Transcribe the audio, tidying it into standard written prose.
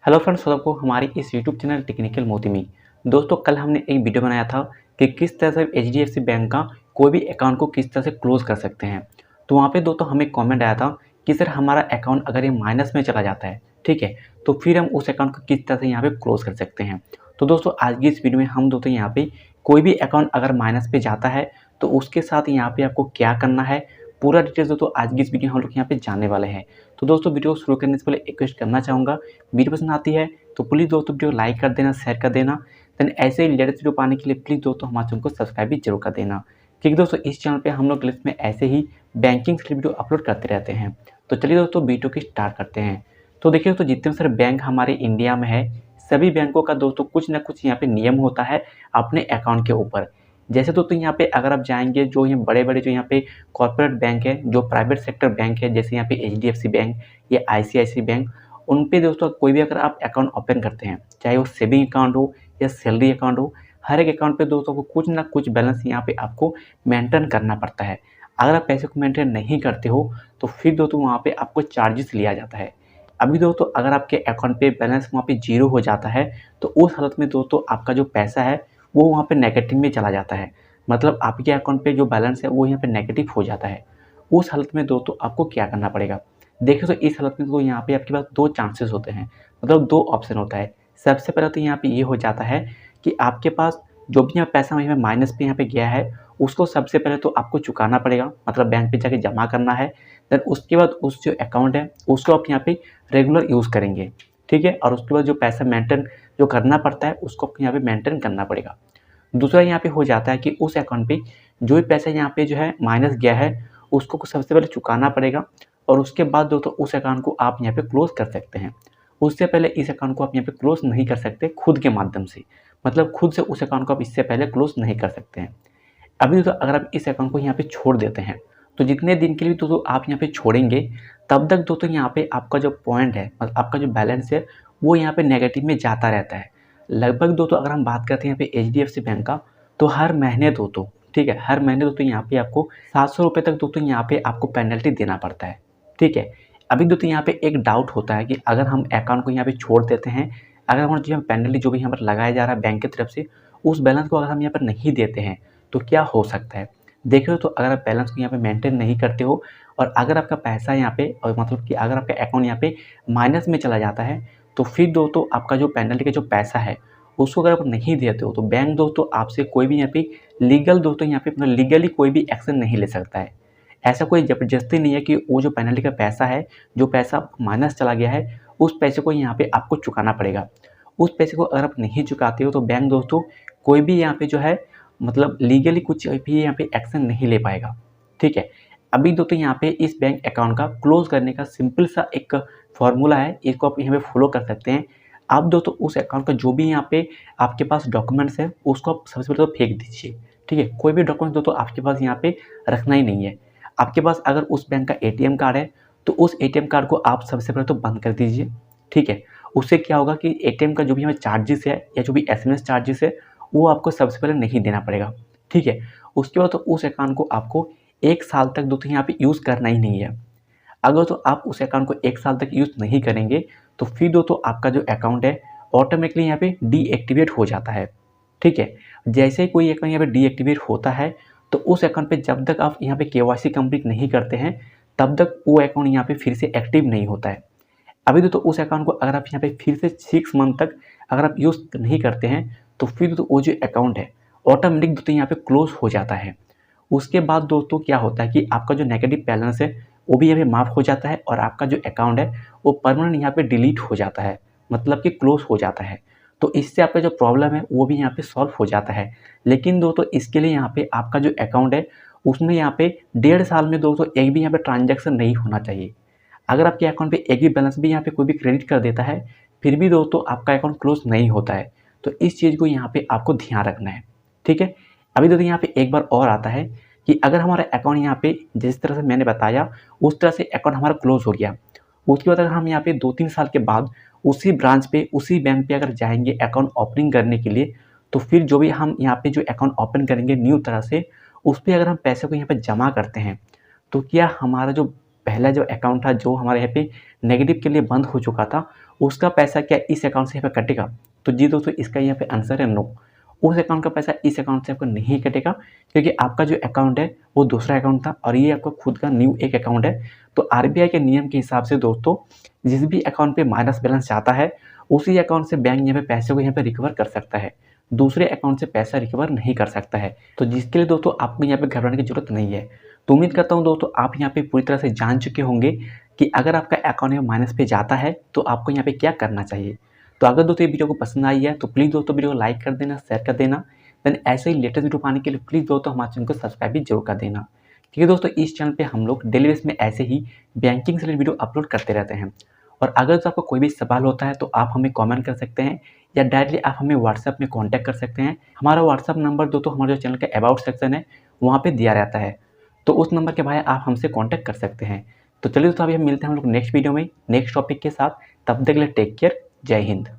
Hello friends, सबको हमारे इस यूट्यूब चैनल टेक्निकल मोती में। दोस्तों, कल हमने एक वीडियो बनाया था कि किस तरह से एचडीएफसी बैंक का कोई भी अकाउंट को किस तरह से क्लोज़ कर सकते हैं। तो वहाँ पे दोस्तों हमें कमेंट आया था कि सर हमारा अकाउंट अगर ये माइनस में चला जाता है, ठीक है, तो फिर हम उस अकाउंट को किस तरह से यहाँ पे क्लोज़ कर सकते हैं। तो दोस्तों आज की इस वीडियो में हम दोस्तों यहाँ पे कोई भी अकाउंट अगर माइनस पे जाता है तो उसके साथ यहाँ पे आपको क्या करना है, पूरा डिटेल्स दोस्तों आज की इस वीडियो में हम लोग यहाँ पे जानने वाले हैं। तो दोस्तों वीडियो शुरू करने से पहले एक रिक्वेस्ट करना चाहूँगा, वीडियो पसंद आती है तो प्लीज़ दोस्तों वीडियो लाइक कर देना, शेयर कर देना। देन ऐसे ही लेटेस्ट वीडियो पाने के लिए प्लीज़ दोस्तों हमारे चैनल को सब्सक्राइब भी जरूर कर देना, क्योंकि दोस्तों इस चैनल पे हम लोग लिस्ट में ऐसे ही बैंकिंग से वीडियो अपलोड करते रहते हैं। तो चलिए दोस्तों वीडियो की स्टार्ट करते हैं। तो देखिए दोस्तों, जितने सारे बैंक हमारे इंडिया में है, सभी बैंकों का दोस्तों कुछ ना कुछ यहाँ पे नियम होता है अपने अकाउंट के ऊपर। जैसे दोस्तों यहाँ पे अगर आप जाएंगे, जो ये बड़े बड़े जो यहाँ पे कॉर्पोरेट बैंक है, जो प्राइवेट सेक्टर बैंक है, जैसे यहाँ पे एचडीएफसी बैंक या आईसीआईसी बैंक, उन पे दोस्तों कोई भी अगर आप अकाउंट ओपन करते हैं, चाहे वो सेविंग अकाउंट हो या सैलरी अकाउंट हो, हर एक अकाउंट पे दोस्तों को कुछ ना कुछ बैलेंस यहाँ पे आपको मेंटेन करना पड़ता है। अगर आप पैसे को मेंटेन नहीं करते हो तो फिर दोस्तों वहाँ पे आपको चार्जेस लिया जाता है। अभी दोस्तों अगर आपके अकाउंट पे बैलेंस वहाँ पे जीरो हो जाता है तो उस हालत में दोस्तों आपका जो पैसा है वो वहाँ पे नेगेटिव में चला जाता है। मतलब आपके अकाउंट पे जो बैलेंस है वो यहाँ पे नेगेटिव हो जाता है। उस हालत में दोस्तों आपको क्या करना पड़ेगा? देखिए, तो इस हालत में तो यहाँ पे आपके पास दो चांसेस होते हैं, मतलब दो ऑप्शन होता है। सबसे पहले तो यहाँ पे ये हो जाता है कि आपके पास जो भी यहाँ पैसा यहाँ पे माइनस पे यहाँ पे गया है, उसको सबसे पहले तो आपको चुकाना पड़ेगा, मतलब बैंक पे जाके जमा करना है। देन उसके बाद उस जो अकाउंट है उसको आप यहाँ पे रेगुलर यूज़ करेंगे, ठीक है। और उसके बाद जो पैसा मेंटेन जो करना पड़ता है उसको आपको यहाँ पे मेंटेन करना पड़ेगा। दूसरा यहाँ पे हो जाता है कि उस अकाउंट पे जो भी पैसा यहाँ पे जो है माइनस गया है उसको सबसे पहले चुकाना पड़ेगा, और उसके बाद दोस्तों उस अकाउंट को आप यहाँ पे क्लोज कर सकते हैं। उससे पहले इस अकाउंट को आप यहाँ पे क्लोज नहीं कर सकते खुद के माध्यम से, मतलब खुद से उस अकाउंट को आप इससे पहले क्लोज नहीं कर सकते हैं। अभी दोस्तों अगर आप इस अकाउंट को यहाँ पे छोड़ देते हैं तो जितने दिन के लिए दोस्तों आप यहाँ पे छोड़ेंगे तब तक दोस्तों यहाँ पे आपका जो पॉइंट है, मतलब आपका जो बैलेंस है, वो यहाँ पे नेगेटिव में जाता रहता है। लगभग दोस्तों अगर हम बात करते हैं यहाँ पे एचडीएफसी बैंक का, तो हर महीने दोस्तों, ठीक है, हर महीने दोस्तों यहाँ पे आपको 700 रुपये तक दोस्तों यहाँ पे आपको पेनल्टी देना पड़ता है, ठीक है। अभी दोस्तों यहाँ पे एक डाउट होता है कि अगर हम अकाउंट को यहाँ पे छोड़ देते हैं, अगर हमारा जो पेनल्टी जो भी यहाँ पर लगाया जा रहा है बैंक की तरफ से, उस बैलेंस को अगर हम यहाँ पर नहीं देते हैं तो क्या हो सकता है? देखो, तो अगर आप बैलेंस को यहाँ पे मेंटेन नहीं करते हो और अगर आपका पैसा यहाँ पे, और मतलब कि अगर आपका अकाउंट यहाँ पे माइनस में चला जाता है, तो फिर दोस्तों आपका जो पेनल्टी का जो पैसा है उसको अगर आप नहीं देते हो तो बैंक दोस्तों आपसे कोई भी यहाँ पे लीगल दोस्तों यहाँ पे मतलब लीगली कोई भी एक्शन नहीं ले सकता है। ऐसा कोई ज़बरदस्ती नहीं है कि वो जो पेनल्टी का पैसा है, जो पैसा माइनस चला गया है, उस पैसे को यहाँ पे आपको चुकाना पड़ेगा। उस पैसे को अगर आप नहीं चुकाते हो तो बैंक दोस्तों कोई भी यहाँ पे जो है, मतलब लीगली कुछ भी यहाँ पे एक्शन नहीं ले पाएगा, ठीक है। अभी दोस्तों यहाँ पे इस बैंक अकाउंट का क्लोज करने का सिंपल सा एक फॉर्मूला है, इसको आप यहाँ पे फॉलो कर सकते हैं। आप दोस्तों उस अकाउंट का जो भी यहाँ पे आपके पास डॉक्यूमेंट्स है उसको आप सबसे पहले तो फेंक दीजिए, ठीक है। कोई भी डॉक्यूमेंट दोस्तों आपके पास यहाँ पे रखना ही नहीं है। आपके पास अगर उस बैंक का एटीएम कार्ड है तो उस एटीएम कार्ड को आप सबसे पहले तो बंद कर दीजिए, ठीक है। उससे क्या होगा कि एटीएम का जो भी हमें चार्जेस है या जो भी एसएमएस चार्जेस है वो आपको सबसे पहले नहीं देना पड़ेगा, ठीक है। उसके बाद तो उस अकाउंट को आपको 1 साल तक दोस्तों यहाँ पे यूज़ करना ही नहीं है। अगर तो आप उस अकाउंट को 1 साल तक यूज़ नहीं करेंगे तो फिर दोस्तों आपका जो अकाउंट है ऑटोमेटिकली यहाँ पे डीएक्टिवेट हो जाता है, ठीक है। जैसे ही कोई अकाउंट यहाँ पे डीएक्टिवेट होता है तो उस अकाउंट पे जब तक आप यहाँ पे केवाईसी कंप्लीट नहीं करते हैं तब तक वो अकाउंट यहाँ पे फिर से एक्टिव नहीं होता है। अभी दोस्तों उस अकाउंट को अगर आप यहाँ पे फिर से 6 मंथ तक अगर आप यूज़ नहीं करते हैं तो फिर तो वो जो अकाउंट है ऑटोमेटिक दोस्तों यहाँ पे क्लोज हो जाता है। उसके बाद दोस्तों क्या होता है कि आपका जो नेगेटिव बैलेंस है वो भी यहाँ पे माफ़ हो जाता है और आपका जो अकाउंट है वो परमानेंट यहाँ पे डिलीट हो जाता है, मतलब कि क्लोज हो जाता है। तो इससे आपका जो प्रॉब्लम है वो भी यहाँ पे सॉल्व हो जाता है। लेकिन दोस्तों इसके लिए यहाँ पे आपका जो अकाउंट है उसमें यहाँ पे 1.5 साल में दोस्तों एक भी यहाँ पे ट्रांजैक्शन नहीं होना चाहिए। अगर आपके अकाउंट पे एक भी बैलेंस भी यहाँ पे कोई भी क्रेडिट कर देता है फिर भी दोस्तों आपका अकाउंट क्लोज नहीं होता है। तो इस चीज़ को यहाँ पे आपको ध्यान रखना है, ठीक है। अभी दोस्तों यहाँ पे एक बार और आता है कि अगर हमारा अकाउंट यहाँ पे जिस तरह से मैंने बताया उस तरह से अकाउंट हमारा क्लोज हो गया, उसके बाद अगर हम यहाँ पे 2-3 साल के बाद उसी ब्रांच पे उसी बैंक पे अगर जाएंगे अकाउंट ओपनिंग करने के लिए, तो फिर जो भी हम यहाँ पे जो अकाउंट ओपन करेंगे न्यू तरह से, उस पर अगर हम पैसे को यहाँ पे जमा करते हैं तो क्या हमारा जो पहला जो अकाउंट था जो हमारे यहाँ पे नेगेटिव के लिए बंद हो चुका था उसका पैसा क्या इस अकाउंट से यहाँ पे कटेगा? तो जी दोस्तों, इसका यहाँ पे आंसर है नो। उस अकाउंट का पैसा इस अकाउंट से आपका नहीं कटेगा, क्योंकि आपका जो अकाउंट है वो दूसरा अकाउंट था और ये आपका खुद का न्यू एक अकाउंट है। तो आरबीआई के नियम के हिसाब से दोस्तों, जिस भी अकाउंट पे माइनस बैलेंस जाता है उसी अकाउंट से बैंक यहाँ पे पैसे को यहाँ पे रिकवर कर सकता है, दूसरे अकाउंट से पैसा रिकवर नहीं कर सकता है। तो जिसके लिए दोस्तों आपको यहाँ पे घबराने की जरूरत नहीं है। तो उम्मीद करता हूँ दोस्तों आप यहाँ पे पूरी तरह से जान चुके होंगे कि अगर आपका अकाउंट यहाँ माइनस पे जाता है तो आपको यहाँ पे क्या करना चाहिए। तो अगर दोस्तों ये वीडियो को पसंद आई है तो प्लीज़ दोस्तों वीडियो को लाइक कर देना, शेयर कर देना। देन ऐसे ही लेटेस्ट वीडियो पाने के लिए प्लीज़ दोस्तों हमारे चैनल को सब्सक्राइब भी जरूर कर देना। ठीक है दोस्तों, इस चैनल पे हम लोग डेली बेस में ऐसे ही बैंकिंग से रिलेटेड वीडियो अपलोड करते रहते हैं। और अगर तो आपको कोई भी सवाल होता है तो आप हमें कमेंट कर सकते हैं या डायरेक्टली आप हमें व्हाट्सएप में कांटेक्ट कर सकते हैं। हमारा व्हाट्सएप नंबर दोस्तों हमारे जो चैनल का अबाउट सेक्शन है वहाँ पे दिया रहता है, तो उस नंबर के भाई आप हमसे कांटेक्ट कर सकते हैं। तो चलिए दोस्तों, अभी हम मिलते हैं हम लोग नेक्स्ट वीडियो में नेक्स्ट टॉपिक के साथ। तब तक के लिए टेक केयर, जय हिंद।